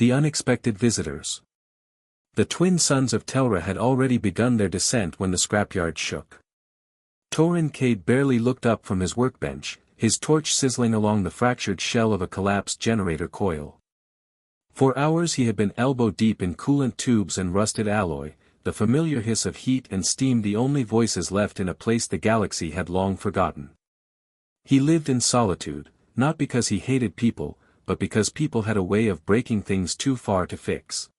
The unexpected visitors. The twin sons of Telra had already begun their descent when the scrapyard shook. Torin Cade barely looked up from his workbench, his torch sizzling along the fractured shell of a collapsed generator coil. For hours he had been elbow-deep in coolant tubes and rusted alloy, the familiar hiss of heat and steam the only voices left in a place the galaxy had long forgotten. He lived in solitude, not because he hated people, but because people had a way of breaking things too far to fix.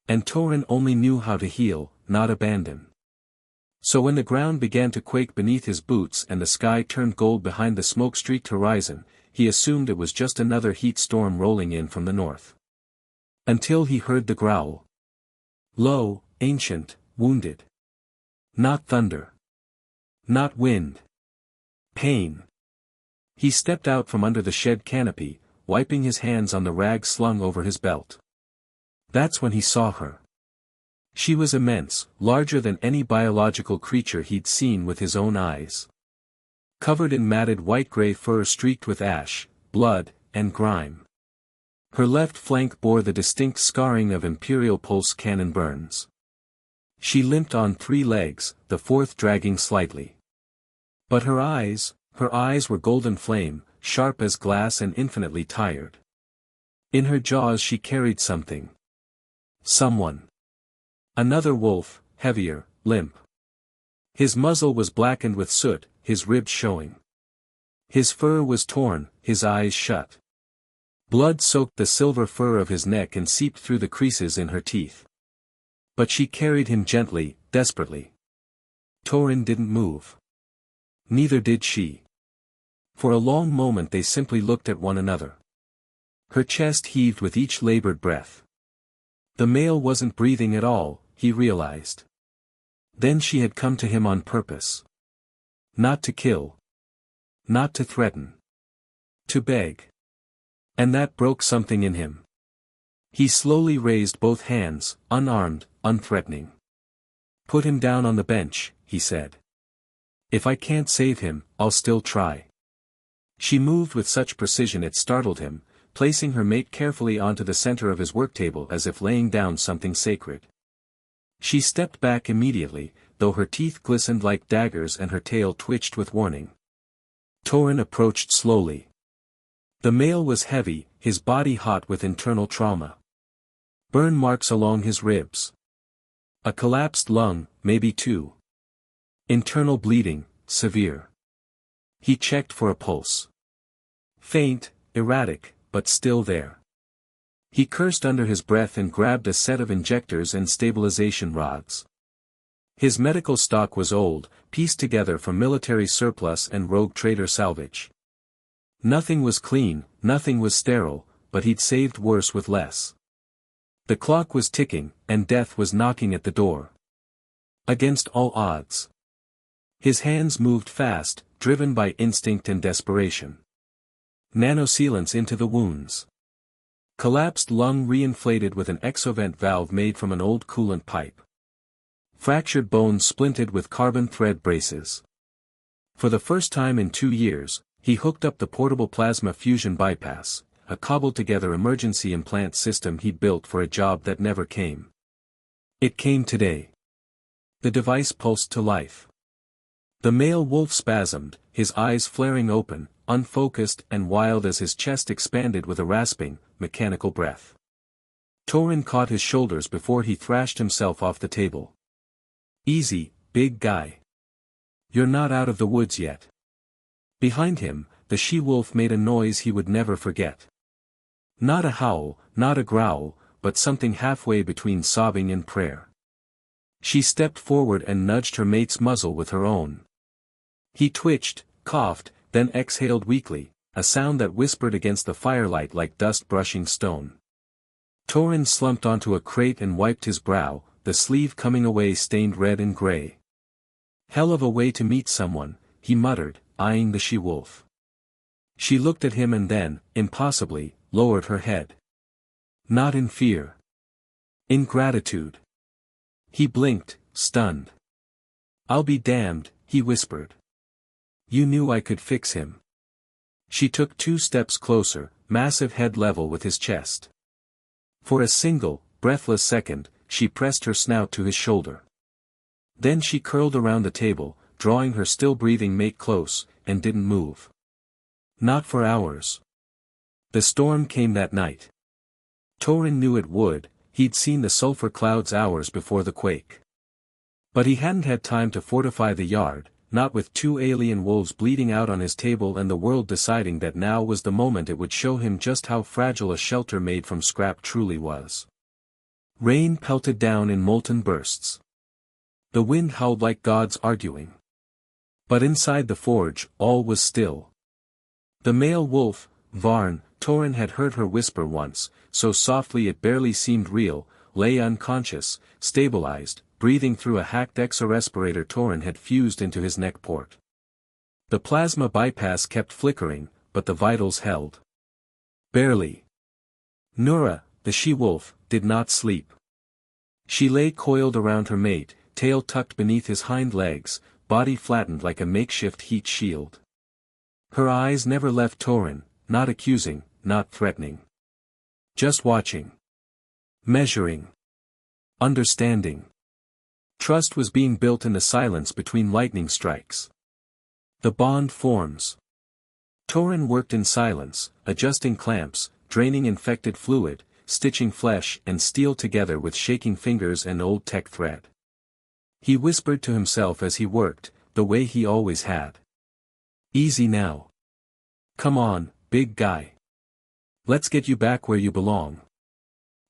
And Torin only knew how to heal, not abandon. So when the ground began to quake beneath his boots and the sky turned gold behind the smoke-streaked horizon, he assumed it was just another heat storm rolling in from the north. Until he heard the growl. Low, ancient, wounded. Not thunder. Not wind. Pain. He stepped out from under the shed canopy, wiping his hands on the rag slung over his belt. That's when he saw her. She was immense, larger than any biological creature he'd seen with his own eyes. Covered in matted white-gray fur streaked with ash, blood, and grime. Her left flank bore the distinct scarring of Imperial pulse cannon burns. She limped on 3 legs, the 4th dragging slightly. But her eyes were golden flame, sharp as glass and infinitely tired. In her jaws she carried something. Someone. Another wolf, heavier, limp. His muzzle was blackened with soot, his ribs showing. His fur was torn, his eyes shut. Blood soaked the silver fur of his neck and seeped through the creases in her teeth. But she carried him gently, desperately. Torin didn't move. Neither did she. For a long moment they simply looked at one another. Her chest heaved with each labored breath. The male wasn't breathing at all, he realized. Then she had come to him on purpose. Not to kill. Not to threaten. To beg. And that broke something in him. He slowly raised both hands, unarmed, unthreatening. Put him down on the bench, he said. If I can't save him, I'll still try. She moved with such precision it startled him, placing her mate carefully onto the center of his worktable as if laying down something sacred. She stepped back immediately, though her teeth glistened like daggers and her tail twitched with warning. Torin approached slowly. The male was heavy, his body hot with internal trauma. Burn marks along his ribs. A collapsed lung, maybe 2. Internal bleeding, severe. He checked for a pulse. Faint, erratic, but still there. He cursed under his breath and grabbed a set of injectors and stabilization rods. His medical stock was old, pieced together from military surplus and rogue trader salvage. Nothing was clean, nothing was sterile, but he'd saved worse with less. The clock was ticking, and death was knocking at the door. Against all odds. His hands moved fast, driven by instinct and desperation. Nanosealants into the wounds. Collapsed lung reinflated with an exovent valve made from an old coolant pipe. Fractured bones splinted with carbon thread braces. For the first time in 2 years, he hooked up the portable plasma fusion bypass, a cobbled-together emergency implant system he'd built for a job that never came. It came today. The device pulsed to life. The male wolf spasmed, his eyes flaring open, unfocused and wild as his chest expanded with a rasping, mechanical breath. Torin caught his shoulders before he thrashed himself off the table. Easy, big guy. You're not out of the woods yet. Behind him, the she-wolf made a noise he would never forget. Not a howl, not a growl, but something halfway between sobbing and prayer. She stepped forward and nudged her mate's muzzle with her own. He twitched, coughed, then exhaled weakly, a sound that whispered against the firelight like dust brushing stone. Torin slumped onto a crate and wiped his brow, the sleeve coming away stained red and gray. Hell of a way to meet someone, he muttered, eyeing the she-wolf. She looked at him and then, impossibly, lowered her head. Not in fear. In gratitude. He blinked, stunned. I'll be damned, he whispered. You knew I could fix him. She took 2 steps closer, massive head level with his chest. For a single, breathless second, she pressed her snout to his shoulder. Then she curled around the table, drawing her still-breathing mate close, and didn't move. Not for hours. The storm came that night. Torin knew it would, he'd seen the sulfur clouds hours before the quake. But he hadn't had time to fortify the yard, not with 2 alien wolves bleeding out on his table and the world deciding that now was the moment it would show him just how fragile a shelter made from scrap truly was. Rain pelted down in molten bursts. The wind howled like gods arguing. But inside the forge, all was still. The male wolf, Varn, Torin had heard her whisper once, so softly it barely seemed real, lay unconscious, stabilized, breathing through a hacked exorespirator Torin had fused into his neck port. The plasma bypass kept flickering, but the vitals held. Barely. Nura, the she-wolf, did not sleep. She lay coiled around her mate, tail tucked beneath his hind legs, body flattened like a makeshift heat shield. Her eyes never left Torin, not accusing, not threatening. Just watching. Measuring. Understanding. Trust was being built in the silence between lightning strikes. The bond forms. Torin worked in silence, adjusting clamps, draining infected fluid, stitching flesh and steel together with shaking fingers and old tech thread. He whispered to himself as he worked, the way he always had. Easy now. Come on, big guy. Let's get you back where you belong.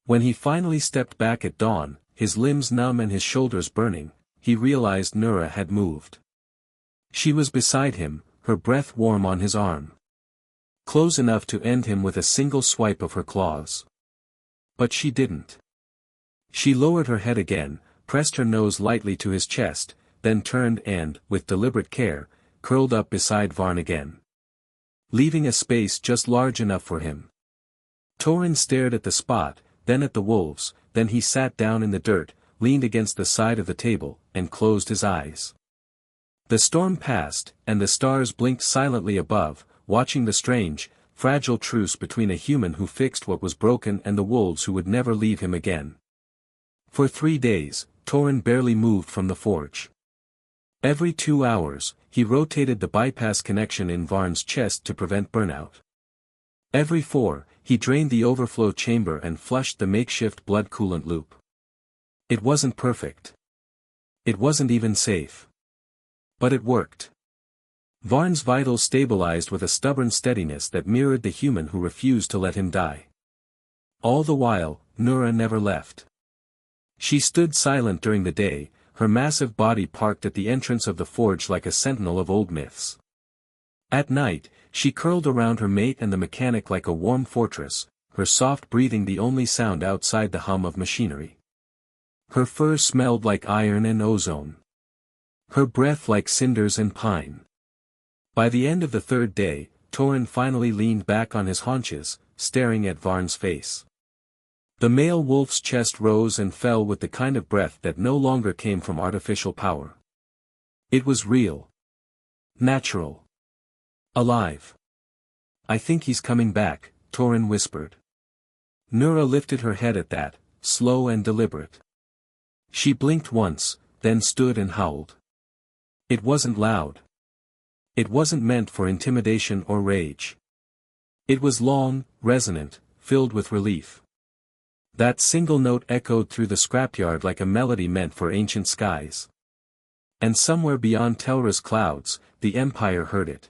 When he finally stepped back at dawn, his limbs numb and his shoulders burning, he realized Nura had moved. She was beside him, her breath warm on his arm. Close enough to end him with a single swipe of her claws. But she didn't. She lowered her head again, pressed her nose lightly to his chest, then turned and, with deliberate care, curled up beside Varn again. Leaving a space just large enough for him. Torin stared at the spot, then at the wolves, then he sat down in the dirt, leaned against the side of the table, and closed his eyes. The storm passed, and the stars blinked silently above, watching the strange, fragile truce between a human who fixed what was broken and the wolves who would never leave him again. For 3 days, Torin barely moved from the forge. Every 2 hours, he rotated the bypass connection in Varn's chest to prevent burnout. Every 4, he drained the overflow chamber and flushed the makeshift blood coolant loop. It wasn't perfect. It wasn't even safe. But it worked. Varn's vitals stabilized with a stubborn steadiness that mirrored the human who refused to let him die. All the while, Nura never left. She stood silent during the day, her massive body parked at the entrance of the forge like a sentinel of old myths. At night, she curled around her mate and the mechanic like a warm fortress, her soft breathing the only sound outside the hum of machinery. Her fur smelled like iron and ozone. Her breath like cinders and pine. By the end of the 3rd day, Torin finally leaned back on his haunches, staring at Varn's face. The male wolf's chest rose and fell with the kind of breath that no longer came from artificial power. It was real. Natural. Alive. I think he's coming back, Torin whispered. Nura lifted her head at that, slow and deliberate. She blinked once, then stood and howled. It wasn't loud. It wasn't meant for intimidation or rage. It was long, resonant, filled with relief. That single note echoed through the scrapyard like a melody meant for ancient skies. And somewhere beyond Telra's clouds, the Empire heard it.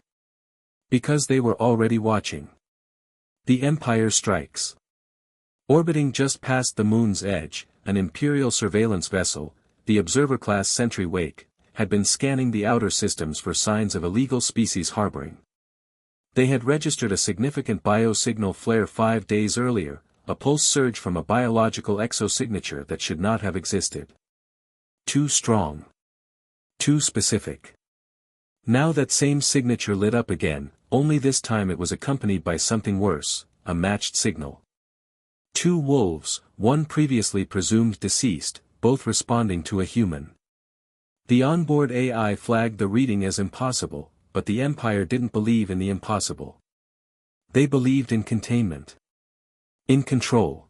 Because they were already watching. The Empire strikes. Orbiting just past the moon's edge, an Imperial surveillance vessel, the Observer-class Sentry Wake, had been scanning the outer systems for signs of illegal species harboring. They had registered a significant biosignal flare 5 days earlier, a pulse surge from a biological exosignature that should not have existed. Too strong. Too specific. Now that same signature lit up again, only this time it was accompanied by something worse, a matched signal. 2 wolves, one previously presumed deceased, both responding to a human. The onboard AI flagged the reading as impossible, but the Empire didn't believe in the impossible. They believed in containment. In control.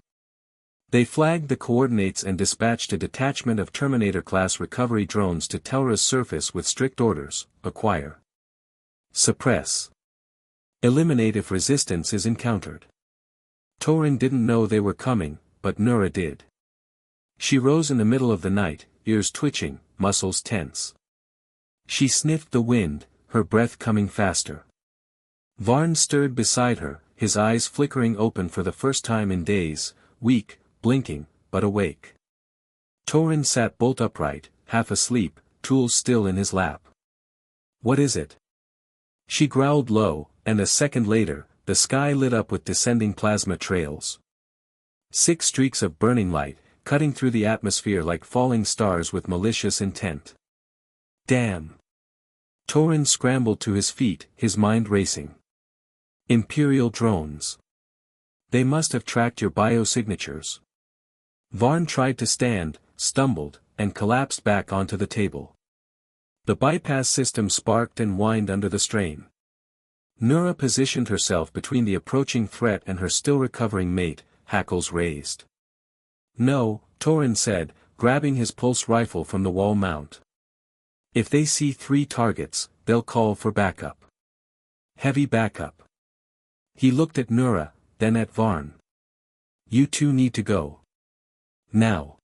They flagged the coordinates and dispatched a detachment of Terminator-class recovery drones to Telra's surface with strict orders: acquire, suppress, eliminate if resistance is encountered. Torin didn't know they were coming, but Nura did. She rose in the middle of the night, ears twitching, muscles tense. She sniffed the wind, her breath coming faster. Varn stirred beside her, his eyes flickering open for the first time in days, weak, blinking, but awake. Torin sat bolt upright, half asleep, tools still in his lap. "What is it?" She growled low, and a second later, the sky lit up with descending plasma trails. 6 streaks of burning light, cutting through the atmosphere like falling stars with malicious intent. Damn! Torin scrambled to his feet, his mind racing. Imperial drones. They must have tracked your biosignatures. Varn tried to stand, stumbled, and collapsed back onto the table. The bypass system sparked and whined under the strain. Nura positioned herself between the approaching threat and her still recovering mate, hackles raised. "No," Torin said, grabbing his pulse rifle from the wall mount. "If they see 3 targets, they'll call for backup. Heavy backup." He looked at Nura, then at Varn. "You two need to go. Now."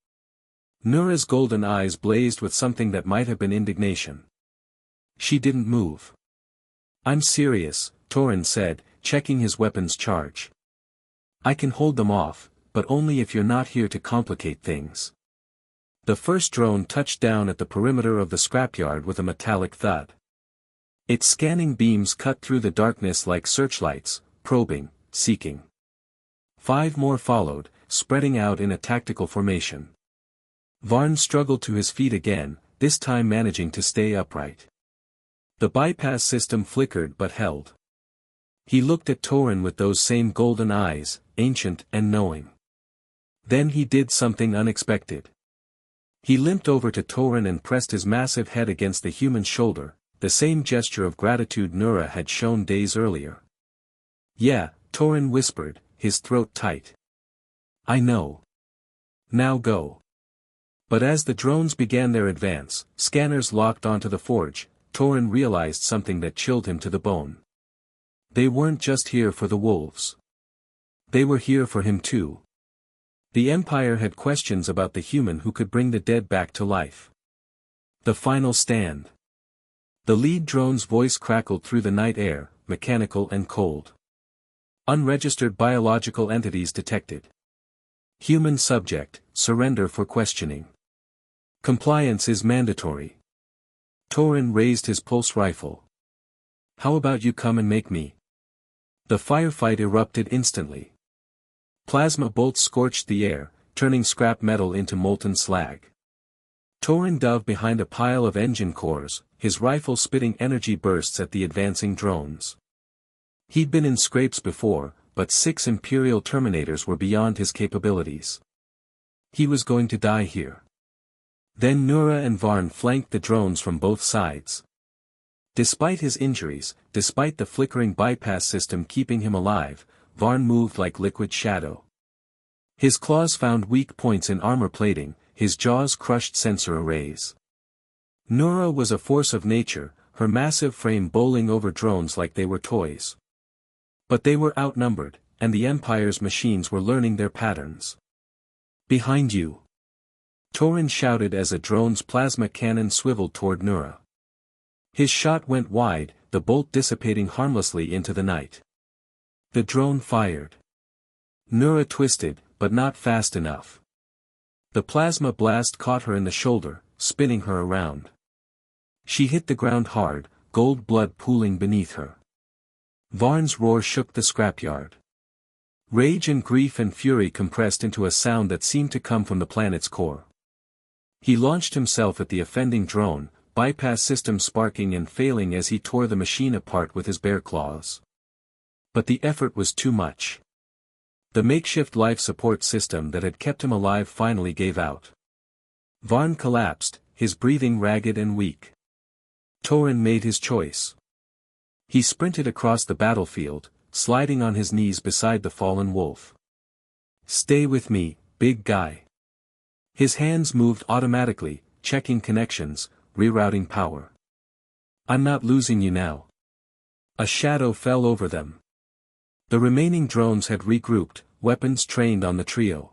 Nura's golden eyes blazed with something that might have been indignation. She didn't move. "I'm serious," Torin said, checking his weapon's charge. "I can hold them off, but only if you're not here to complicate things." The first drone touched down at the perimeter of the scrapyard with a metallic thud. Its scanning beams cut through the darkness like searchlights, probing, seeking. 5 more followed, spreading out in a tactical formation. Varn struggled to his feet again, this time managing to stay upright. The bypass system flickered but held. He looked at Torin with those same golden eyes, ancient and knowing. Then he did something unexpected. He limped over to Torin and pressed his massive head against the human's shoulder, the same gesture of gratitude Nura had shown days earlier. "Yeah," Torin whispered, his throat tight. "I know. Now go." But as the drones began their advance, scanners locked onto the forge, Torin realized something that chilled him to the bone. They weren't just here for the wolves. They were here for him too. The Empire had questions about the human who could bring the dead back to life. The final stand. The lead drone's voice crackled through the night air, mechanical and cold. "Unregistered biological entities detected. Human subject, surrender for questioning. Compliance is mandatory." Torin raised his pulse rifle. "How about you come and make me?" The firefight erupted instantly. Plasma bolts scorched the air, turning scrap metal into molten slag. Torin dove behind a pile of engine cores, his rifle spitting energy bursts at the advancing drones. He'd been in scrapes before, but 6 Imperial Terminators were beyond his capabilities. He was going to die here. Then Nura and Varn flanked the drones from both sides. Despite his injuries, despite the flickering bypass system keeping him alive, Varn moved like liquid shadow. His claws found weak points in armor plating, his jaws crushed sensor arrays. Nura was a force of nature, her massive frame bowling over drones like they were toys. But they were outnumbered, and the Empire's machines were learning their patterns. "Behind you!" Torin shouted as a drone's plasma cannon swiveled toward Nura. His shot went wide, the bolt dissipating harmlessly into the night. The drone fired. Nura twisted, but not fast enough. The plasma blast caught her in the shoulder, spinning her around. She hit the ground hard, gold blood pooling beneath her. Varn's roar shook the scrapyard. Rage and grief and fury compressed into a sound that seemed to come from the planet's core. He launched himself at the offending drone, bypass system sparking and failing as he tore the machine apart with his bare claws. But the effort was too much. The makeshift life support system that had kept him alive finally gave out. Varn collapsed, his breathing ragged and weak. Torin made his choice. He sprinted across the battlefield, sliding on his knees beside the fallen wolf. "Stay with me, big guy. His hands moved automatically, checking connections, rerouting power. I'm not losing you now. A shadow fell over them. The remaining drones had regrouped, weapons trained on the trio.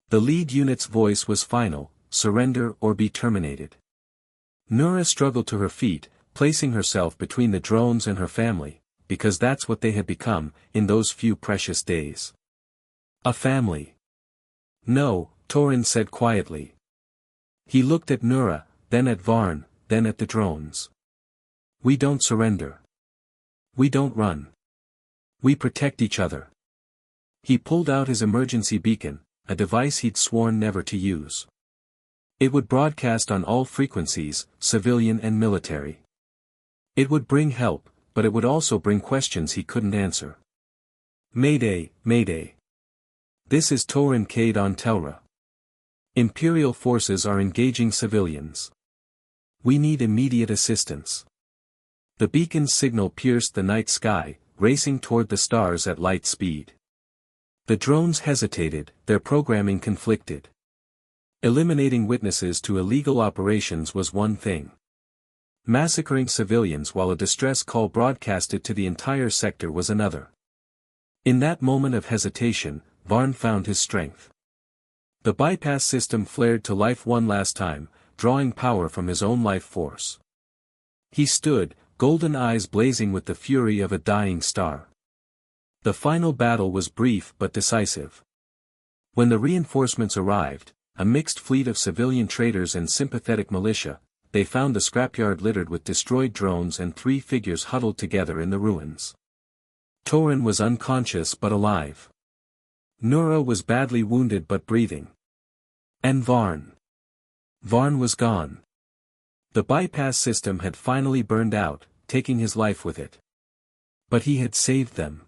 The lead unit's voice was final: surrender or be terminated. Nura struggled to her feet, placing herself between the drones and her family, because that's what they had become, in those few precious days. A family. No, Torin said quietly. He looked at Nura, then at Varn, then at the drones. We don't surrender. We don't run. We protect each other. He pulled out his emergency beacon, a device he'd sworn never to use. It would broadcast on all frequencies, civilian and military. It would bring help, but it would also bring questions he couldn't answer. Mayday, Mayday. This is Torin Cade on Telra. Imperial forces are engaging civilians. We need immediate assistance. The beacon's signal pierced the night sky, racing toward the stars at light speed. The drones hesitated, their programming conflicted. Eliminating witnesses to illegal operations was one thing. Massacring civilians while a distress call broadcasted to the entire sector was another. In that moment of hesitation, Varn found his strength. The bypass system flared to life one last time, drawing power from his own life force. He stood, golden eyes blazing with the fury of a dying star. The final battle was brief but decisive. When the reinforcements arrived, a mixed fleet of civilian traders and sympathetic militia, they found the scrapyard littered with destroyed drones and 3 figures huddled together in the ruins. Torin was unconscious but alive. Nura was badly wounded but breathing. And Varn. Varn was gone. The bypass system had finally burned out, taking his life with it. But he had saved them.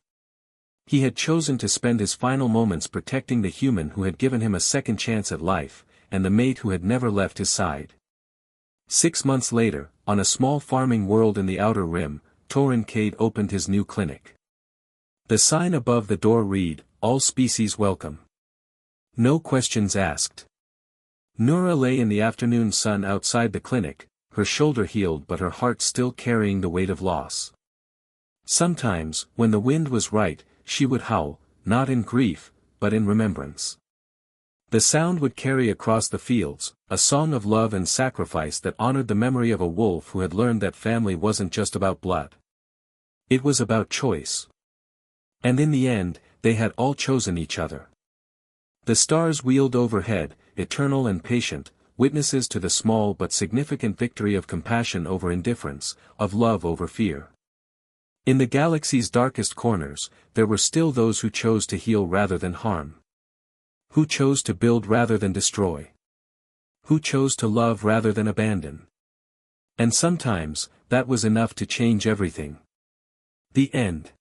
He had chosen to spend his final moments protecting the human who had given him a second chance at life, and the mate who had never left his side. 6 months later, on a small farming world in the Outer Rim, Torin Cade opened his new clinic. The sign above the door read, "All species welcome." No questions asked. Nura lay in the afternoon sun outside the clinic, her shoulder healed but her heart still carrying the weight of loss. Sometimes, when the wind was right, she would howl, not in grief, but in remembrance. The sound would carry across the fields, a song of love and sacrifice that honored the memory of a wolf who had learned that family wasn't just about blood. It was about choice. And in the end, they had all chosen each other. The stars wheeled overhead, eternal and patient, witnesses to the small but significant victory of compassion over indifference, of love over fear. In the galaxy's darkest corners, there were still those who chose to heal rather than harm. Who chose to build rather than destroy. Who chose to love rather than abandon. And sometimes, that was enough to change everything. The end.